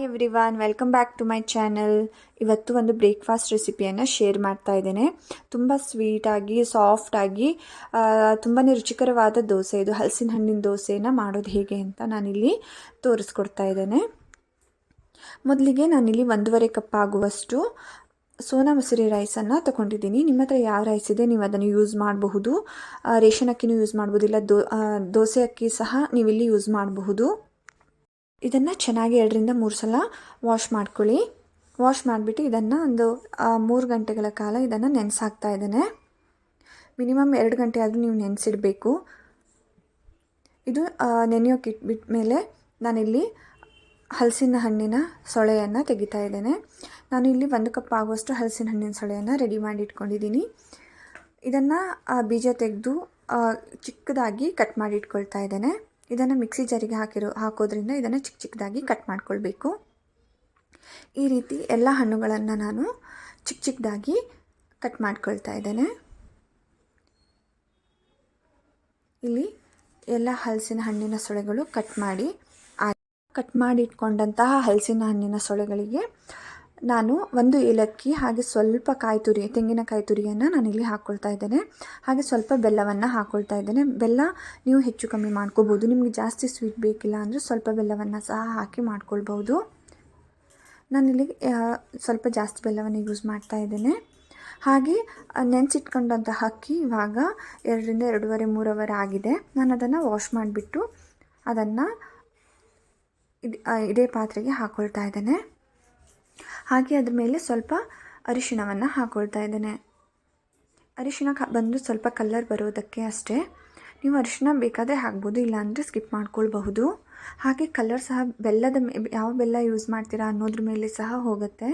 Everyone welcome back to my channel. ಇವತ್ತು ಒಂದು breakfast ರೆಸಿಪಿಯನ್ನು share ಮಾಡ್ತಾ ಇದ್ದೇನೆ. ತುಂಬ ಸ್ವೀಟಾಗಿ ಸಾಫ್ಟಾಗಿ ತುಂಬಾ ರುಚಿಕರವಾದ ದೋಸೆ. ಇದು ಹಲಸಿನ ಹಣ್ಣಿನ ದೋಸೆನ ಮಾಡೋದು ಹೇಗೆ ಅಂತ ನಾನಿಲ್ಲಿ ತೋರಿಸ್ಕೊಡ್ತಾ ಇದ್ದೇನೆ. ಮೊದಲಿಗೆ ನಾನಿಲ್ಲಿ 1.5 ಕಪ್ ಆಗುವಷ್ಟು ಸೋನಾ ಮಸೂರಿ ರೈಸನ್ನು ತಗೊಂಡಿದ್ದೀನಿ. ನಿಮ್ಮ ಹತ್ರ ಯಾವ ರೈಸ್ ಇದೆ ನೀವು ಅದನ್ನು ಯೂಸ್ ಮಾಡಬಹುದು. ರೇಷನ್ ಅಕ್ಕಿನೂ ಯೂಸ್ ಮಾಡ್ಬೋದು, ಇಲ್ಲ ದೋಸೆ ಅಕ್ಕಿ ಸಹ ನೀವಿಲ್ಲಿ ಯೂಸ್ ಮಾಡಬಹುದು. ಇದನ್ನು ಚೆನ್ನಾಗಿ 2-3 ಸಲ ವಾಶ್ ಮಾಡ್ಕೊಳ್ಳಿ. ವಾಶ್ ಮಾಡಿಬಿಟ್ಟು ಇದನ್ನು ಒಂದು 3 ಗಂಟೆಗಳ ಕಾಲ ಇದನ್ನು ನೆನೆಸಾಕ್ತಾ ಇದ್ದೇನೆ. ಮಿನಿಮಮ್ 2 ಗಂಟೆ ಆದರೂ ನೀವು ನೆನೆಸಿಡಬೇಕು. ಇದು ನೆನೆಯೋಕೆ ಇಟ್ಬಿಟ್ಟ ಮೇಲೆ ನಾನಿಲ್ಲಿ ಹಲಸಿನ ಹಣ್ಣಿನ ಸೊಳೆಯನ್ನು ತೆಗಿತಾ ಇದ್ದೇನೆ. ನಾನು ಇಲ್ಲಿ 1 ಕಪ್ ಆಗುವಷ್ಟು ಹಲಸಿನ ಹಣ್ಣಿನ ಸೊಳೆಯನ್ನು ರೆಡಿ ಮಾಡಿ ಇಟ್ಕೊಂಡಿದ್ದೀನಿ. ಇದನ್ನು ಬೀಜ ತೆಗೆದು ಚಿಕ್ಕದಾಗಿ ಕಟ್ ಮಾಡಿ ಇಟ್ಕೊಳ್ತಾ ಇದ್ದೇನೆ. ಇದನ್ನು ಮಿಕ್ಸಿ ಜಾರಿಗೆ ಹಾಕೋದ್ರಿಂದ ಇದನ್ನು ಚಿಕ್ಕ ಚಿಕ್ಕದಾಗಿ ಕಟ್ ಮಾಡ್ಕೊಳ್ಬೇಕು. ಈ ರೀತಿ ಎಲ್ಲ ಹಣ್ಣುಗಳನ್ನು ನಾನು ಚಿಕ್ಕ ಚಿಕ್ಕದಾಗಿ ಕಟ್ ಮಾಡ್ಕೊಳ್ತಾ ಇದ್ದೇನೆ. ಇಲ್ಲಿ ಎಲ್ಲ ಹಲಸಿನ ಹಣ್ಣಿನ ಸೊಳೆಗಳು ಕಟ್ ಮಾಡಿ ಇಟ್ಕೊಂಡಂತಹ ಹಲಸಿನ ಹಣ್ಣಿನ ಸೊಳೆಗಳಿಗೆ ನಾನು 1 ಏಲಕ್ಕಿ ಹಾಗೆ ಸ್ವಲ್ಪ ತೆಂಗಿನಕಾಯಿ ತುರಿಯನ್ನು ನಾನಿಲ್ಲಿ ಹಾಕ್ಕೊಳ್ತಾ ಇದ್ದೇನೆ. ಹಾಗೆ ಸ್ವಲ್ಪ ಬೆಲ್ಲವನ್ನು ಹಾಕ್ಕೊಳ್ತಾ ಇದ್ದೇನೆ. ಬೆಲ್ಲ ನೀವು ಹೆಚ್ಚು ಕಮ್ಮಿ ಮಾಡ್ಕೋಬೋದು. ನಿಮಗೆ ಜಾಸ್ತಿ ಸ್ವೀಟ್ ಬೇಕಿಲ್ಲ ಅಂದರೆ ಸ್ವಲ್ಪ ಬೆಲ್ಲವನ್ನು ಸಹ ಹಾಕಿ ಮಾಡ್ಕೊಳ್ಬೋದು. ನಾನಿಲ್ಲಿ ಸ್ವಲ್ಪ ಜಾಸ್ತಿ ಬೆಲ್ಲವನ್ನು ಯೂಸ್ ಮಾಡ್ತಾ ಇದ್ದೇನೆ. ಹಾಗೆ ನೆನೆಸಿಟ್ಕೊಂಡಂತಹ ಅಕ್ಕಿ ಇವಾಗ 2-2.5-3 ಅವರ್ ಆಗಿದೆ. ನಾನು ಅದನ್ನು ವಾಶ್ ಮಾಡಿಬಿಟ್ಟು ಅದನ್ನು ಇದೇ ಪಾತ್ರೆಗೆ ಹಾಕ್ಕೊಳ್ತಾ ಇದ್ದೇನೆ. ಹಾಗೆ ಅದ್ರ ಮೇಲೆ ಸ್ವಲ್ಪ ಅರಿಶಿಣವನ್ನು ಹಾಕ್ಕೊಳ್ತಾ ಇದ್ದೇನೆ. ಅರಿಶಿಣ ಬಂದು ಸ್ವಲ್ಪ ಕಲರ್ ಬರೋದಕ್ಕೆ ಅಷ್ಟೇ. ನೀವು ಅರಿಶಿಣ ಬೇಕಾದರೆ ಹಾಕ್ಬೋದು, ಇಲ್ಲಾಂದರೆ ಸ್ಕಿಪ್ ಮಾಡ್ಕೊಳ್ಬಹುದು. ಹಾಗೆ ಕಲರ್ ಸಹ ಯಾವ ಬೆಲ್ಲ ಯೂಸ್ ಮಾಡ್ತೀರಾ ಅನ್ನೋದ್ರ ಮೇಲೆ ಸಹ ಹೋಗುತ್ತೆ.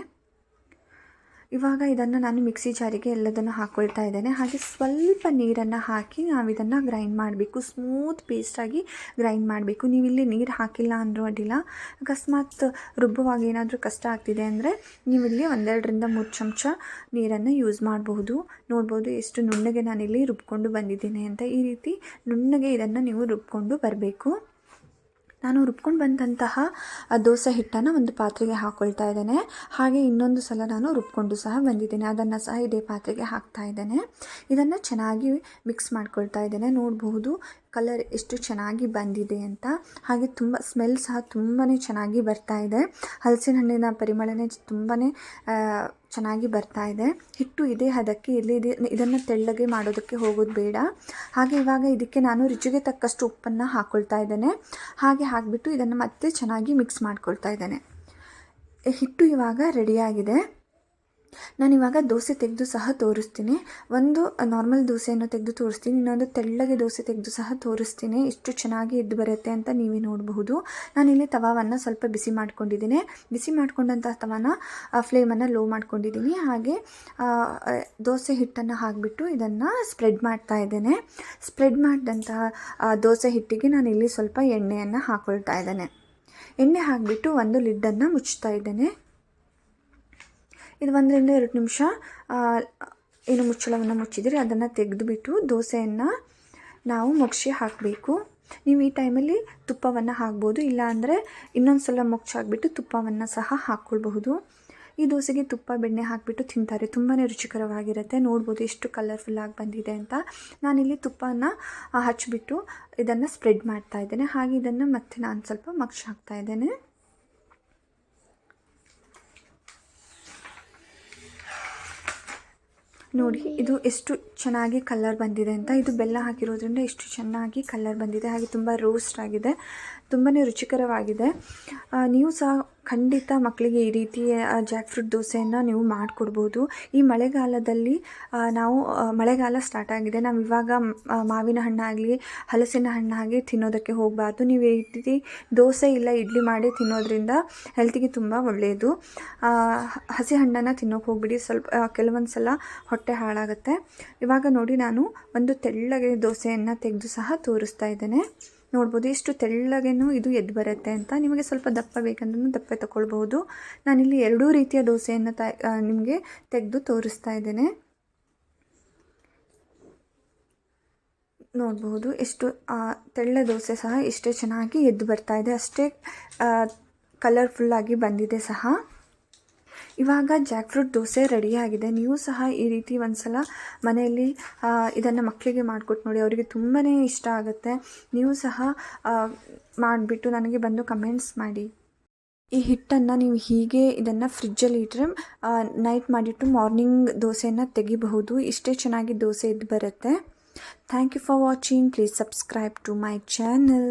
ಇವಾಗ ಇದನ್ನು ನಾನು ಮಿಕ್ಸಿ ಜಾರಿಗೆ ಎಲ್ಲದನ್ನು ಹಾಕ್ಕೊಳ್ತಾ ಇದ್ದೇನೆ. ಹಾಗೆ ಸ್ವಲ್ಪ ನೀರನ್ನು ಹಾಕಿ ನಾವು ಇದನ್ನು ಗ್ರೈಂಡ್ ಮಾಡಬೇಕು. ಸ್ಮೂತ್ ಪೇಸ್ಟಾಗಿ ಗ್ರೈಂಡ್ ಮಾಡಬೇಕು. ನೀವು ಇಲ್ಲಿ ನೀರು ಹಾಕಿಲ್ಲ ಅಂದರೂ ಅಡ್ಡಿಲ್ಲ. ಅಕಸ್ಮಾತ್ ರುಬ್ಬುವಾಗ ಏನಾದರೂ ಕಷ್ಟ ಆಗ್ತಿದೆ ಅಂದರೆ ನೀವಿಲ್ಲಿ 1-2-3 ಚಮಚ ನೀರನ್ನು ಯೂಸ್ ಮಾಡಬಹುದು. ನೋಡ್ಬೋದು ಎಷ್ಟು ನುಣ್ಣಗೆ ನಾನಿಲ್ಲಿ ರುಬ್ಕೊಂಡು ಬಂದಿದ್ದೀನಿ ಅಂತ. ಈ ರೀತಿ ನುಣ್ಣಗೆ ಇದನ್ನು ನೀವು ರುಬ್ಕೊಂಡು ಬರಬೇಕು. ನಾನು ರುಬ್ಕೊಂಡು ಬಂದಂತಹ ದೋಸೆ ಹಿಟ್ಟನ್ನು ಒಂದು ಪಾತ್ರೆಗೆ ಹಾಕ್ಕೊಳ್ತಾ ಇದ್ದೇನೆ. ಹಾಗೆ ಇನ್ನೊಂದು ಸಲ ನಾನು ರುಬ್ಕೊಂಡು ಸಹ ಬಂದಿದ್ದೇನೆ, ಅದನ್ನು ಸಹ ಇದೇ ಪಾತ್ರೆಗೆ ಹಾಕ್ತಾ ಇದ್ದೇನೆ. ಇದನ್ನು ಚೆನ್ನಾಗಿ ಮಿಕ್ಸ್ ಮಾಡ್ಕೊಳ್ತಾ ಇದ್ದೇನೆ. ನೋಡಬಹುದು ಕಲರ್ ಎಷ್ಟು ಚೆನ್ನಾಗಿ ಬಂದಿದೆ ಅಂತ. ಹಾಗೆ ಸ್ಮೆಲ್ ಸಹ ತುಂಬಾ ಚೆನ್ನಾಗಿ ಬರ್ತಾ ಇದೆ. ಹಲಸಿನ ಹಣ್ಣಿನ ಪರಿಮಳನೇ ತುಂಬಾ ಚೆನ್ನಾಗಿ ಬರ್ತಾ ಇದೆ. ಹಿಟ್ಟು ಇದೇ ಹದಕ್ಕೆ ಇದನ್ನು ತೆಳ್ಳಗೆ ಮಾಡೋದಕ್ಕೆ ಹೋಗೋದು ಬೇಡ. ಹಾಗೆ ಇವಾಗ ಇದಕ್ಕೆ ನಾನು ರುಚಿಗೆ ತಕ್ಕಷ್ಟು ಉಪ್ಪನ್ನು ಹಾಕ್ಕೊಳ್ತಾ ಇದ್ದೇನೆ. ಹಾಗೆ ಹಾಕಿಬಿಟ್ಟು ಇದನ್ನು ಮತ್ತೆ ಚೆನ್ನಾಗಿ ಮಿಕ್ಸ್ ಮಾಡ್ಕೊಳ್ತಾ ಇದ್ದೇನೆ. ಹಿಟ್ಟು ಇವಾಗ ರೆಡಿಯಾಗಿದೆ. ನಾನಿವಾಗ ದೋಸೆ ತೆಗೆದು ಸಹ ತೋರಿಸ್ತೀನಿ. ಒಂದು ನಾರ್ಮಲ್ ದೋಸೆಯನ್ನು ತೆಗೆದು ತೋರಿಸ್ತೀನಿ, ಇನ್ನೊಂದು ತೆಳ್ಳಗೆ ದೋಸೆ ತೆಗೆದು ಸಹ ತೋರಿಸ್ತೀನಿ. ಎಷ್ಟು ಚೆನ್ನಾಗಿ ಎದ್ದು ಬರುತ್ತೆ ಅಂತ ನೀವೇ ನೋಡಬಹುದು. ನಾನಿಲ್ಲಿ ತವಾವನ್ನು ಸ್ವಲ್ಪ ಬಿಸಿ ಮಾಡ್ಕೊಂಡಿದ್ದೀನಿ. ಬಿಸಿ ಮಾಡ್ಕೊಂಡಂತಹ ತವಾನ ಫ್ಲೇಮನ್ನು ಲೋ ಮಾಡ್ಕೊಂಡಿದ್ದೀನಿ. ಹಾಗೆ ದೋಸೆ ಹಿಟ್ಟನ್ನು ಹಾಕಿಬಿಟ್ಟು ಇದನ್ನು ಸ್ಪ್ರೆಡ್ ಮಾಡ್ತಾ ಇದ್ದೇನೆ. ಸ್ಪ್ರೆಡ್ ಮಾಡಿದಂತಹ ದೋಸೆ ಹಿಟ್ಟಿಗೆ ನಾನಿಲ್ಲಿ ಸ್ವಲ್ಪ ಎಣ್ಣೆಯನ್ನು ಹಾಕ್ಕೊಳ್ತಾ ಇದ್ದೇನೆ. ಎಣ್ಣೆ ಹಾಕಿಬಿಟ್ಟು ಒಂದು ಲಿಡ್ಡನ್ನು ಮುಚ್ತಾ ಇದ್ದೇನೆ. ಇದು 1-2 ನಿಮಿಷ ಏನು ಮುಚ್ಚಳವನ್ನು ಮುಚ್ಚಿದರೆ ಅದನ್ನು ತೆಗೆದುಬಿಟ್ಟು ದೋಸೆಯನ್ನು ನಾವು ಮುಗಿಸಿ ಹಾಕಬೇಕು. ನೀವು ಈ ಟೈಮಲ್ಲಿ ತುಪ್ಪವನ್ನು ಹಾಕ್ಬೋದು, ಇಲ್ಲಾಂದರೆ ಇನ್ನೊಂದು ಸಲ ಮುಚ್ಚಾಕ್ಬಿಟ್ಟು ತುಪ್ಪವನ್ನು ಸಹ ಹಾಕ್ಕೊಳ್ಬಹುದು. ಈ ದೋಸೆಗೆ ತುಪ್ಪ ಬೆಣ್ಣೆ ಹಾಕಿಬಿಟ್ಟು ತಿಂತಾರೆ, ತುಂಬಾ ರುಚಿಕರವಾಗಿರುತ್ತೆ. ನೋಡ್ಬೋದು ಎಷ್ಟು ಕಲರ್ಫುಲ್ಲಾಗಿ ಬಂದಿದೆ ಅಂತ. ನಾನಿಲ್ಲಿ ತುಪ್ಪನ ಹಚ್ಚಿಬಿಟ್ಟು ಇದನ್ನು ಸ್ಪ್ರೆಡ್ ಮಾಡ್ತಾ ಇದ್ದೇನೆ. ಹಾಗೆ ಇದನ್ನು ಮತ್ತೆ ನಾನು ಸ್ವಲ್ಪ ಹಾಕ್ತಾ ಇದ್ದೇನೆ. ನೋಡಿ ಇದು ಎಷ್ಟು ಚೆನ್ನಾಗಿ ಕಲರ್ ಬಂದಿದೆ ಅಂತ. ಇದು ಬೆಲ್ಲ ಹಾಕಿರೋದ್ರಿಂದ ಎಷ್ಟು ಚೆನ್ನಾಗಿ ಕಲರ್ ಬಂದಿದೆ. ಹಾಗೆ ತುಂಬ ರೋಸ್ಟ್ ಆಗಿದೆ, ತುಂಬಾ ರುಚಿಕರವಾಗಿದೆ. ನೀವು ಸಹ ಖಂಡಿತ ಮಕ್ಕಳಿಗೆ ಈ ರೀತಿ ಜಾಕ್ ಫ್ರೂಟ್ ದೋಸೆಯನ್ನು ನೀವು ಮಾಡಿಕೊಡ್ಬೋದು. ಈ ಮಳೆಗಾಲದಲ್ಲಿ ಮಳೆಗಾಲ ಸ್ಟಾರ್ಟ್ ಆಗಿದೆ. ನಾವು ಇವಾಗ ಮಾವಿನ ಹಣ್ಣಾಗಲಿ ಹಲಸಿನ ಹಣ್ಣಾಗಲಿ ತಿನ್ನೋದಕ್ಕೆ ಹೋಗಬಾರ್ದು. ನೀವು ಈ ರೀತಿ ದೋಸೆ ಇಲ್ಲ ಇಡ್ಲಿ ಮಾಡಿ ತಿನ್ನೋದ್ರಿಂದ ಹೆಲ್ತಿಗೆ ತುಂಬ ಒಳ್ಳೆಯದು. ಹಸಿ ಹಣ್ಣನ್ನು ತಿನ್ನೋಕೆ ಹೋಗ್ಬಿಡಿ, ಕೆಲವೊಂದು ಸಲ ಹೊಟ್ಟೆ ಹಾಳಾಗುತ್ತೆ. ಇವಾಗ ನೋಡಿ ನಾನು ಒಂದು ತೆಳ್ಳಗೆ ದೋಸೆಯನ್ನು ತೆಗೆದು ಸಹ ತೋರಿಸ್ತಾ ಇದ್ದೇನೆ. ನೋಡ್ಬೋದು ಎಷ್ಟು ತೆಳ್ಳಗೇನು ಇದು ಎದ್ದು ಬರುತ್ತೆ ಅಂತ. ನಿಮಗೆ ಸ್ವಲ್ಪ ದಪ್ಪ ಬೇಕಂದ್ರೂ ದಪ್ಪ ತಗೊಳ್ಬಹುದು. ನಾನಿಲ್ಲಿ 2 ರೀತಿಯ ದೋಸೆಯನ್ನು ನಿಮಗೆ ತೆಗೆದು ತೋರಿಸ್ತಾ ಇದ್ದೇನೆ. ನೋಡಬಹುದು ಎಷ್ಟು ತೆಳ್ಳ ದೋಸೆ ಸಹ ಎಷ್ಟೇ ಚೆನ್ನಾಗಿ ಎದ್ದು ಬರ್ತಾ ಇದೆ. ಅಷ್ಟೇ ಕಲರ್ಫುಲ್ಲಾಗಿ ಬಂದಿದೆ ಸಹ. ಇವಾಗ ಜಾಕ್ ಫ್ರೂಟ್ ದೋಸೆ ರೆಡಿಯಾಗಿದೆ. ನೀವು ಸಹ ಈ ರೀತಿ ಒಂದು ಸಲ ಮನೆಯಲ್ಲಿ ಇದನ್ನು ಮಕ್ಕಳಿಗೆ ಮಾಡಿಕೊಟ್ಟು ನೋಡಿ, ಅವರಿಗೆ ತುಂಬಾ ಇಷ್ಟ ಆಗುತ್ತೆ. ನೀವು ಸಹ ಮಾಡಿಬಿಟ್ಟು ನನಗೆ ಬಂದು ಕಮೆಂಟ್ಸ್ ಮಾಡಿ. ಈ ಹಿಟ್ಟನ್ನು ನೀವು ಹೀಗೆ ಇದನ್ನು ಫ್ರಿಜ್ಜಲ್ಲಿ ಇಟ್ಟರೆ ನೈಟ್ ಮಾಡಿಟ್ಟು ಮಾರ್ನಿಂಗ್ ದೋಸೆಯನ್ನು ತೆಗಿಬಹುದು. ಇಷ್ಟೇ ಚೆನ್ನಾಗಿ ದೋಸೆ ಎದ್ದು ಬರುತ್ತೆ. Thank you for watching. Please subscribe to my channel.